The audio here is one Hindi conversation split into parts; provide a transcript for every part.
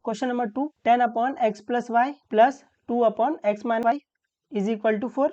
Question number 2, 10 upon x plus y plus 2 upon x minus y is equal to 4।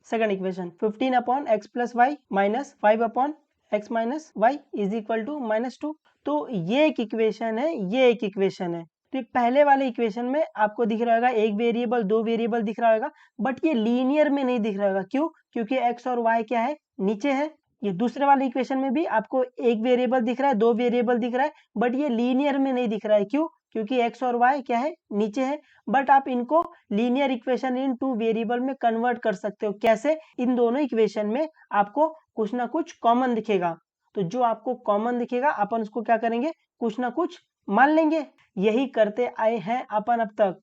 Second equation, 15 upon x plus y minus 5 upon x minus y is equal to -2। तो ये एक इक्वेशन है, ये एक इक्वेशन है। तो पहले वाले इक्वेशन में आपको दिख रहा होगा एक वेरिएबल, दो वेरिएबल दिख रहा होगा, बट ये लीनियर में नहीं दिख रहा होगा। क्यों? क्योंकि एक्स और वाई क्या है, नीचे है। ये दूसरे वाले इक्वेशन में भी आपको एक वेरिएबल दिख रहा है, दो वेरिएबल दिख रहा है, बट ये लीनियर में नहीं दिख रहा है। क्यों? क्योंकि एक्स और वाई क्या है, नीचे है। बट आप इनको linear equation in two variable में कन्वर्ट कर सकते हो। कैसे? इन दोनों इक्वेशन में आपको कुछ ना कुछ कॉमन दिखेगा, तो जो आपको कॉमन दिखेगा अपन उसको क्या करेंगे, कुछ ना कुछ मान लेंगे। यही करते आए हैं अपन अब तक,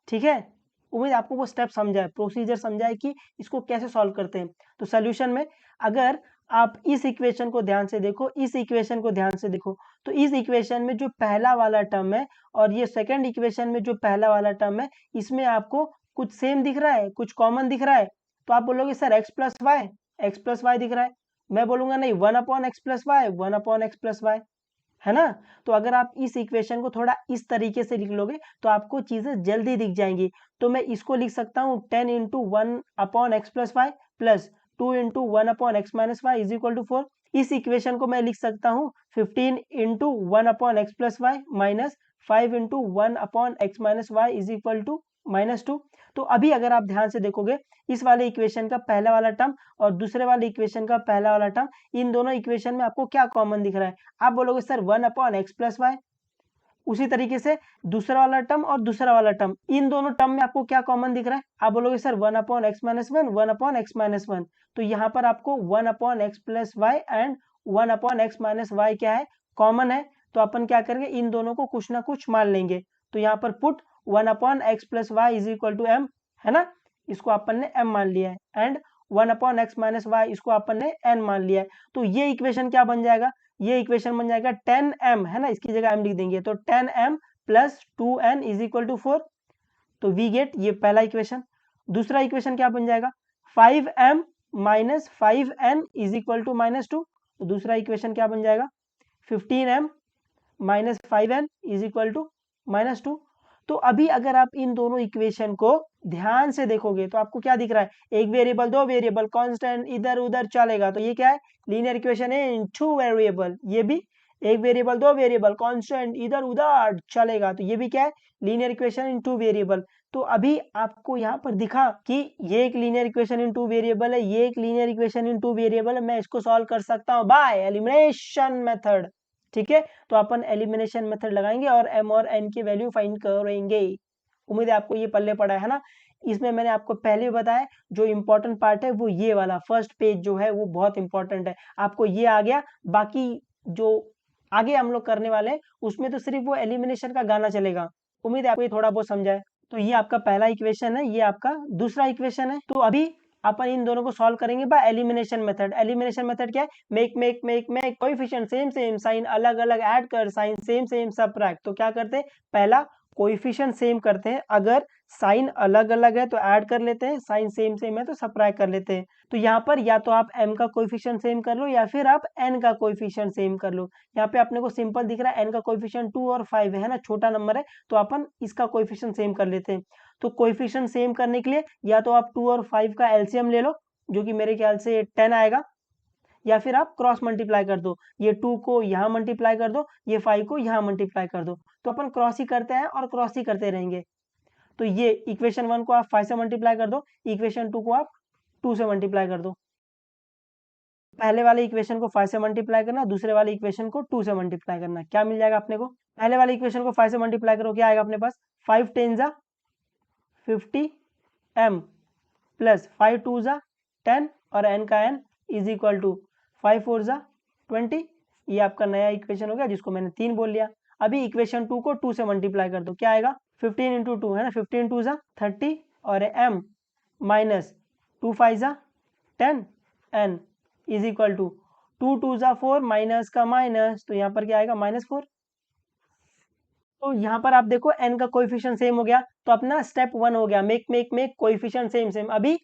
ठीक है। उम्मीद आपको वो स्टेप समझा है, प्रोसीजर समझा है कि इसको कैसे सॉल्व करते हैं। तो सोल्यूशन में अगर आप इस इक्वेशन को ध्यान से देखो, इस इक्वेशन को ध्यान से देखो, तो इस इक्वेशन में जो पहला वाला टर्म है और ये सेकंड इक्वेशन में जो पहला वाला टर्म है, इसमें आपको कुछ सेम दिख रहा है, कुछ कॉमन दिख रहा है। तो आप बोलोगे सर एक्स प्लस वाई दिख रहा है। मैं बोलूंगा नहीं, 1 upon x plus y, 1 upon x plus y, है ना। तो अगर आप इस इक्वेशन को थोड़ा इस तरीके से लिख लोगे तो आपको चीजें जल्दी दिख जाएंगी। तो मैं इसको लिख सकता हूँ 10 into 1 upon x plus y plus 2 into 1 upon x minus y is equal to 4। इस इक्वेशन को मैं लिख सकता हूँ 15 into 1 upon x plus y minus 5 into 1 upon x minus y is equal to -2। तो अभी अगर आप ध्यान से देखोगे, इस वाले इक्वेशन का पहला वाला टर्म और दूसरे वाले इक्वेशन का पहला वाला टर्म, इन दोनों इक्वेशन में आपको क्या कॉमन दिख रहा है? आप बोलोगे sir 1 upon x plus y. उसी तरीके से दूसरा वाला टर्म और दूसरा वाला टर्म, इन दोनों टर्म में आपको क्या कॉमन दिख रहा है? आप बोलोगे sir 1 upon x minus one, 1 upon x minus one. तो यहाँ पर आपको 1 upon x plus y and 1 upon x minus y क्या है, कॉमन है। तो अपन क्या करेंगे, इन दोनों को कुछ ना कुछ मान लेंगे। तो यहाँ पर put 1 upon x plus y is equal to m, है ना। इसको अपन ने m मान लिया है and 1 upon x minus y इसको अपन ने n मान लिया है। तो ये इक्वेशन क्या बन जाएगा, ये इक्वेशन बन जाएगा 10m, है ना, इसकी जगह m लिख देंगे। तो 10m plus 2n is equal to 4। तो वी गेट, ये पहला इक्वेशन। दूसरा इक्वेशन क्या बन जाएगा, 5m minus 5n is equal to -2। तो दूसरा इक्वेशन क्या बन जाएगा, 15m minus 5n is equal to -2। तो अभी अगर आप इन दोनों इक्वेशन को ध्यान से देखोगे तो आपको क्या दिख रहा है, एक वेरिएबल, दो वेरिएबल, कांस्टेंट इधर उधर चलेगा, तो ये क्या है, लीनियर इक्वेशन है इन टू वेरिएबल। ये भी एक वेरिएबल, दो वेरिएबल, कांस्टेंट इधर उधर चलेगा, तो ये भी क्या है, linear equation in two variable. तो अभी आपको यहाँ पर दिखा कि ये एक linear equation in two variable है, ये एक linear equation in two variable है। मैं इसको सॉल्व कर सकता हूँ बाय एलिमिनेशन मेथड, ठीक है। तो अपन एलिमिनेशन मेथड लगाएंगे और m और n की वैल्यू फाइंड करेंगे। उम्मीद है आपको ये पल्ले पड़ा है ना। इसमें मैंने आपको पहले बताया जो इंपॉर्टेंट पार्ट है वो ये वाला फर्स्ट पेज जो है वो बहुत इंपॉर्टेंट है। आपको ये आ गया, बाकी जो आगे हम लोग करने वाले हैं उसमें तो सिर्फ वो एलिमिनेशन का गाना चलेगा। उम्मीद है आपको ये थोड़ा बहुत समझा है। तो ये आपका पहला इक्वेशन है, ये आपका दूसरा इक्वेशन है। तो अभी अपन इन दोनों को सॉल्व करेंगे by elimination method. Elimination method क्या है, make coefficient same same, sign अलग अलग ऐड कर, साइन सेम सेम सबट्रैक्ट। तो क्या करते हैं, पहला कोएफिशिएंट सेम करते हैं, अगर साइन अलग अलग है तो ऐड कर लेते हैं, साइन सेम सेम है तो सबट्रैक्ट कर लेते हैं। तो यहाँ पर या तो आप m का कोएफिशिएंट सेम कर लो या फिर आप n का कोएफिशिएंट सेम कर लो। यहाँ पे अपने को सिंपल दिख रहा है n का कोएफिशिएंट 2 और 5 है ना, छोटा नंबर है, तो अपन इसका कोएफिशिएंट सेम कर लेते हैं। तो कोएफिशिएंट सेम करने के लिए या तो आप 2 और 5 का एलसीएम ले लो, जो कि मेरे ख्याल से 10 आएगा, या फिर आप क्रॉस मल्टीप्लाई कर दो, ये 2 को यहाँ मल्टीप्लाई कर दो, ये 5 को यहाँ मल्टीप्लाई कर दो। तो अपन क्रॉस ही करते हैं और क्रॉस ही करते रहेंगे। तो ये इक्वेशन 1 को आप 5 से मल्टीप्लाई कर दो, इक्वेशन 2 को आप 2 से मल्टीप्लाई कर दो। पहले वाले इक्वेशन को 5 से मल्टीप्लाई करना, दूसरे वाले इक्वेशन को 2 से मल्टीप्लाई करना। क्या मिल जाएगा अपने को, पहले वाले इक्वेशन को 5 से मल्टीप्लाई करो, क्या आएगा अपने पास, 5 10 जा 50m प्लस 5 2 जा 10 और n का n इज इक्वल टू 5 4 जा 20। ये आपका नया इक्वेशन हो गया जिसको मैंने 3 बोल लिया। अभी इक्वेशन 2 को 2 से मल्टीप्लाई कर दो, क्या आएगा, 15 इंटू 2 है ना, 15 2 जा 30 और m माइनस 2 5 जा 10 n इज इक्वल टू 2 2 जा 4 माइनस का माइनस, तो यहाँ पर क्या आएगा -4। तो यहाँ पर आप देखो n का कोएफिशिएंट सेम हो गया, तो अपना स्टेप 1 हो गया, मेक कोएफिशिएंट सेम सेम। अभी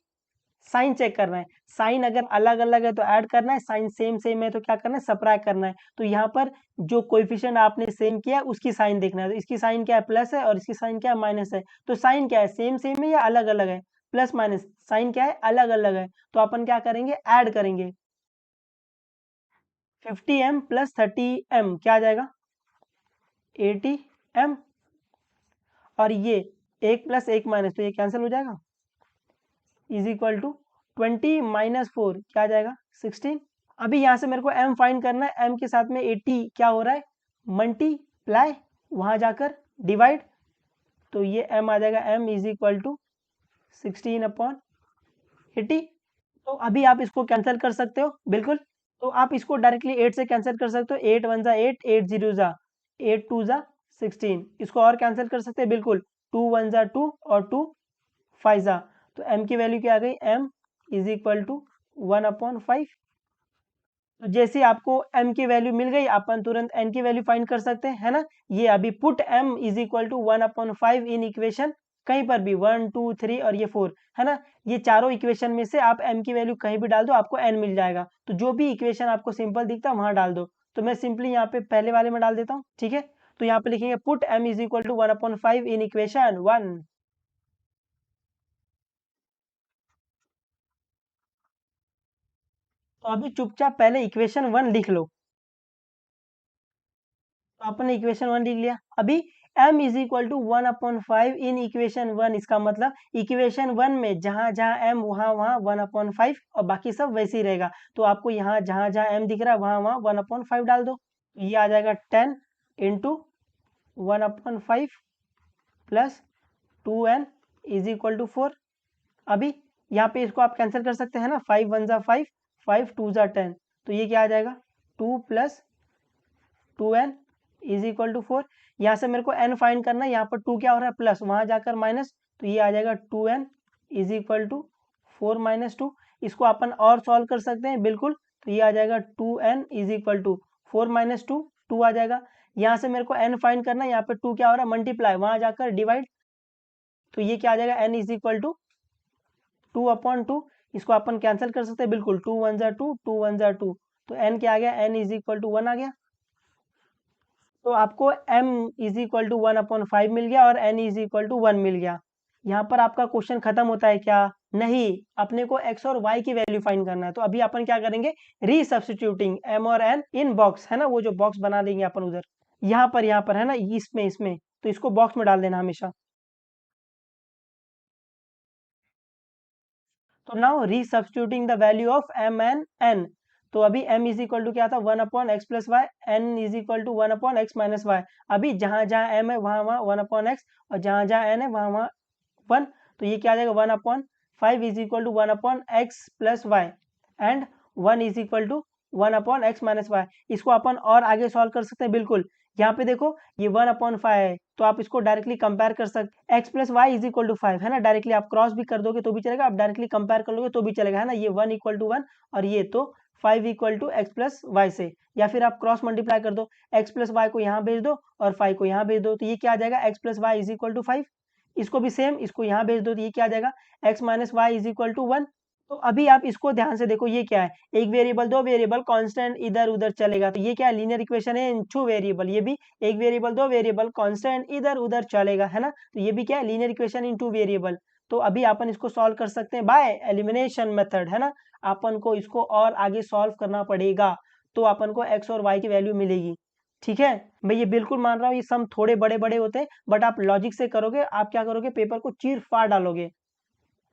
साइन चेक करना है। साइन अगर अलग अलग है तो ऐड करना है, साइन सेम सेम है तो क्या करना है, सबट्रैक्ट करना है। तो यहाँ पर जो कोएफिशिएंट आपने सेम किया है उसकी साइन देखना है। तो इसकी साइन क्या है, प्लस है, और इसकी साइन क्या है, माइनस है। तो साइन क्या है, सेम सेम है या अलग अलग है, प्लस माइनस, साइन क्या है, अलग अलग है। तो अपन क्या करेंगे, ऐड करेंगे। 50m प्लस 30m क्या आ जाएगा, 80m। और ये एक प्लस एक माइनस, तो ये कैंसिल हो जाएगा, इज इक्वल टू 20 माइनस 4 क्या आ जाएगा, 16। अभी यहाँ से मेरे को m फाइंड करना है, m के साथ में 80 क्या हो रहा है, मल्टीप्लाई, वहाँ जाकर डिवाइड। तो ये m आ जाएगा, m इज इक्वल टू 16/80। तो अभी आप इसको कैंसिल कर सकते हो, बिल्कुल। तो आप इसको डायरेक्टली 8 से कैंसिल कर सकते हो, 8 1 जा 8, 8 0 जा 8 2 जा 16। इसको और कैंसिल कर सकते हैं, बिल्कुल, 2 1 जा 2 और 2 5 जा। तो m की वैल्यू क्या आ गई, m इज इक्वल टू 1/5। तो जैसे आपको m की वैल्यू मिल गई, अपन तुरंत n की वैल्यू फाइंड कर सकते हैं, है ना। ये अभी put m is equal to 1/5 in equation, कहीं पर भी 1 2 3 और ये 4, है ना। ये चारों इक्वेशन में से आप m की वैल्यू कहीं भी डाल दो, आपको n मिल जाएगा। तो जो भी इक्वेशन आपको सिंपल दिखता है वहां डाल दो। तो मैं सिंपली यहाँ पे पहले वाले में डाल देता हूँ, ठीक है। तो यहाँ पे लिखेंगे put m is equal to 1/5 in equation 1। तो अभी चुपचाप पहले इक्वेशन 1 लिख लो। तो आपने इक्वेशन 1 लिख लिया। अभी m is equal to 1/5 in equation 1, इसका मतलब इक्वेशन 1 में जहां जहां m वहां वहां 1/5 और बाकी सब वैसे ही रहेगा। तो आपको यहाँ जहां जहां m दिख रहा है वहां वहां 1/5 डाल दो। तो ये आ जाएगा 10 into 1/5 plus 2n is equal to 4। अभी यहाँ पे इसको आप कैंसिल कर सकते हैं ना, 5 1 जा 5, 5 2 जा 10। तो ये क्या आ जाएगा, 2 plus 2n is equal to 4। यहाँ से मेरे को n फाइंड करना है, यहाँ पर 2 क्या हो रहा है, प्लस, वहाँ जाकर माइनस। तो ये आ जाएगा 2n is equal to 4 minus 2। इसको अपन और सॉल्व कर सकते हैं, बिल्कुल। तो ये आ जाएगा 2n is equal to 4 minus 2, 2 आ जाएगा। यहाँ से मेरे को n फाइंड करना है, यहाँ पर 2 क्या हो रहा है, मल्टीप्लाई, वहाँ जाकर डिवाइड। तो ये क्या आ जाएगा, n इज इक्वल टू 2/2। इसको अपन कैंसिल कर सकते हैं, बिल्कुल, 2 1 जा 2, 2 1 जा 2। तो n क्या आ गया, n इज इक्वल टू 1 आ गया। तो आपको m इज इक्वल टू 1/5 मिल गया और n इज इक्वल टू 1 मिल गया। यहाँ पर आपका क्वेश्चन खत्म होता है क्या, नहीं, अपने को x और y की वैल्यू फाइंड करना है। तो अभी अपन क्या करेंगे, रीसब्स्टिट्यूटिंग m और n इन बॉक्स, है ना, वो जो बॉक्स बना देंगे अपन उधर, यहाँ पर है ना, इसमें इसमें। तो इसको बॉक्स में डाल देना हमेशा। तो now रीसब्स्टिट्यूटिंग the value of m and n। तो अभी m इज इक्वल टू क्या था, 1/x plus y, n is equal to 1/x minus y. अभी जहां जहां m है वहां वहां 1/x, और जहां जहां n है वहां वहां 1। तो ये क्या आ जाएगा, 1/5 is equal to 1/x plus y, and 1 is equal to 1/x minus y. इसको अपन और आगे सॉल्व कर सकते हैं, बिल्कुल। यहाँ पे देखो, ये 1/5 है, तो आप इसको डायरेक्टली कंपेयर कर सकते, x plus y is equal to 5, है ना। डायरेक्टली आप क्रॉस भी कर दोगे तो भी चलेगा, आप डायरेक्टली कंपेयर कर लोगे तो भी चलेगा, है ना। ये 1 इक्वल टू 1 और ये तो 5 equal to x plus y से, या फिर आप क्रॉस मल्टीप्लाई कर दो, x प्लस वाई को यहाँ भेज दो और 5 को यहाँ भेज दो। तो ये क्या आ जाएगा, x plus y is equal to 5। इसको भी सेम, इसको यहाँ भेज दो, तो ये क्या आ जाएगा, x minus y is equal to 1। तो अभी आप इसको ध्यान से देखो, ये क्या है, एक वेरिएबल, दो वेरिएबल, कांस्टेंट इधर उधर चलेगा। तो ये क्या है, लीनियर इक्वेशन है इन टू वेरिएबल। ये भी एक वेरिएबल, दो वेरिएबल, कांस्टेंट इधर उधर चलेगा, है ना। तो ये भी क्या है, linear equation in two variable. तो अभी अपन इसको सॉल्व कर सकते हैं बाय एलिमिनेशन मेथड, है ना। अपन को इसको और आगे सॉल्व करना पड़ेगा, तो अपन को x और y की वैल्यू मिलेगी, ठीक है। मैं ये बिल्कुल मान रहा हूँ, ये सम थोड़े बड़े बड़े होते हैं, बट आप लॉजिक से करोगे, आप क्या करोगे, पेपर को चीर फाड़ डालोगे,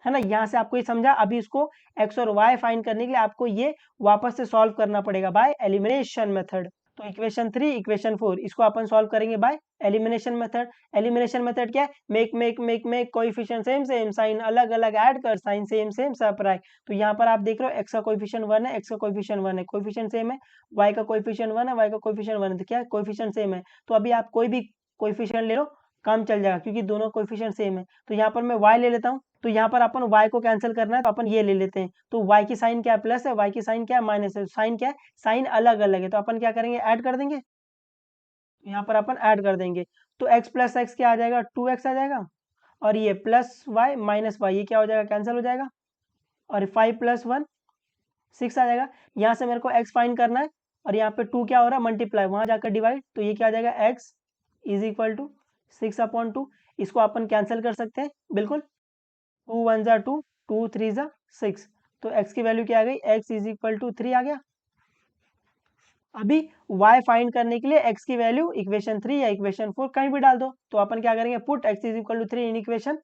है ना। यहाँ से आपको ये समझा। अभी इसको x और y फाइंड करने के लिए आपको ये वापस से सॉल्व करना पड़ेगा बाय एलिमिनेशन मेथड। तो इक्वेशन 3, इक्वेशन 4, इसको अपन सॉल्व करेंगे by elimination method. Elimination method क्या है, make coefficient same same, sign अलग अलग ऐड कर, साइन सेम सेम सबट्रैक्ट। तो यहाँ पर आप देख रहे हो, x का कोएफिशिएंट 1 है, x का कोएफिशिएंट 1 है, कोएफिशिएंट सेम है, y का कोएफिशिएंट 1 है, y का कोएफिशिएंट 1 है, तो क्या है, कोएफिशिएंट सेम है। तो अभी आप कोई भी कोएफिशिएंट ले लो, काम चल जाएगा, क्योंकि दोनों कोएफिशिएंट सेम है। तो यहाँ पर मैं y ले लेता हूँ। तो यहाँ पर अपन y को कैंसिल करना है, तो अपन ये ले लेते हैं। तो y की साइन क्या है, प्लस है, y की साइन क्या है, माइनस है। साइन क्या है, साइन अलग अलग है, तो अपन क्या करेंगे, ऐड कर देंगे। यहाँ पर अपन ऐड कर देंगे, तो x प्लस एक्स क्या आ जाएगा, 2x आ जाएगा, और ये प्लस वाई माइनस वाई, ये क्या हो जाएगा, कैंसिल हो जाएगा। और 5 + 1 6 आ जाएगा। यहाँ से मेरे को x फाइंड करना है और यहाँ पे 2 क्या हो रहा है मल्टीप्लाई, वहाँ जाकर डिवाइड, तो ये क्या आ जाएगा x = 6/2। इसको अपन कैंसिल कर सकते हैं बिल्कुल, 2 1 ज़ा 2, 2 3 ज़ा 6, तो x की वैल्यू क्या आ गई, x = 3 आ गया। अभी y फाइंड करने के लिए x की वैल्यू इक्वेशन 3 या इक्वेशन 4 कहीं भी डाल दो, तो अपन क्या करेंगे, पुट x = 3 इन इक्वेशन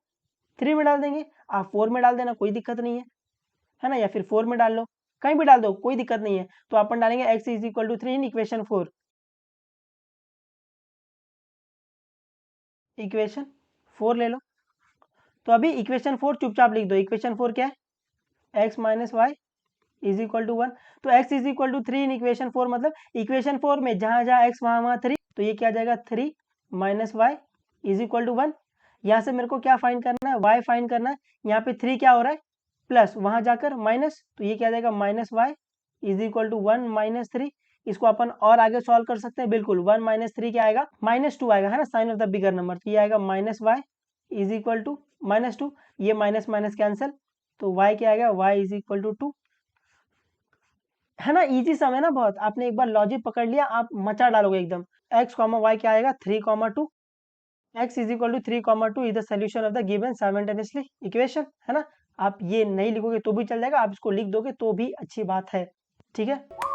3 में डाल देंगे। आप 4 में डाल देना, कोई दिक्कत नहीं है ना, या फिर 4 में डाल लो, कहीं भी डाल दो, कोई दिक्कत नहीं है। तो अपन डालेंगे x = 3 इन इक्वेशन 4, इक्वेशन 4 ले लो। तो अभी इक्वेशन 4 चुपचाप लिख दो। इक्वेशन 4 क्या है, x - y = 1। तो x = 3 इन इक्वेशन 4, मतलब इक्वेशन 4 में जहाँ जहाँ x वहाँ 3, तो ये क्या आ जाएगा 3 - y = 1। यहाँ से मेरे को क्या फाइंड करना है, y फाइंड करना है। यहाँ पे 3 क्या हो रहा है प्लस, वहाँ जाकर माइनस, तो ये क्या आ जाएगा -y = 1 - 3। इसको अपन और आगे सॉल्व कर सकते हैं बिल्कुल। 1 - 3 क्या आएगा, -2 आएगा, है ना, sign of the bigger number, तो ये आएगा -y = -2, ये माइनस माइनस कैंसिल, तो y क्या आएगा, y = 2, है ना। इजी सम है ना बहुत, आपने एक बार लॉजिक पकड़ लिया, आप मचा डालोगे एकदम। x, y क्या आएगा 3, 2, x = 3, 2 is the solution of the given simultaneously equation, है ना। आप ये नहीं लिखोगे तो भी चल जाएगा, आप इसको लिख दोगे तो भी अच्छी बात है, ठीक है।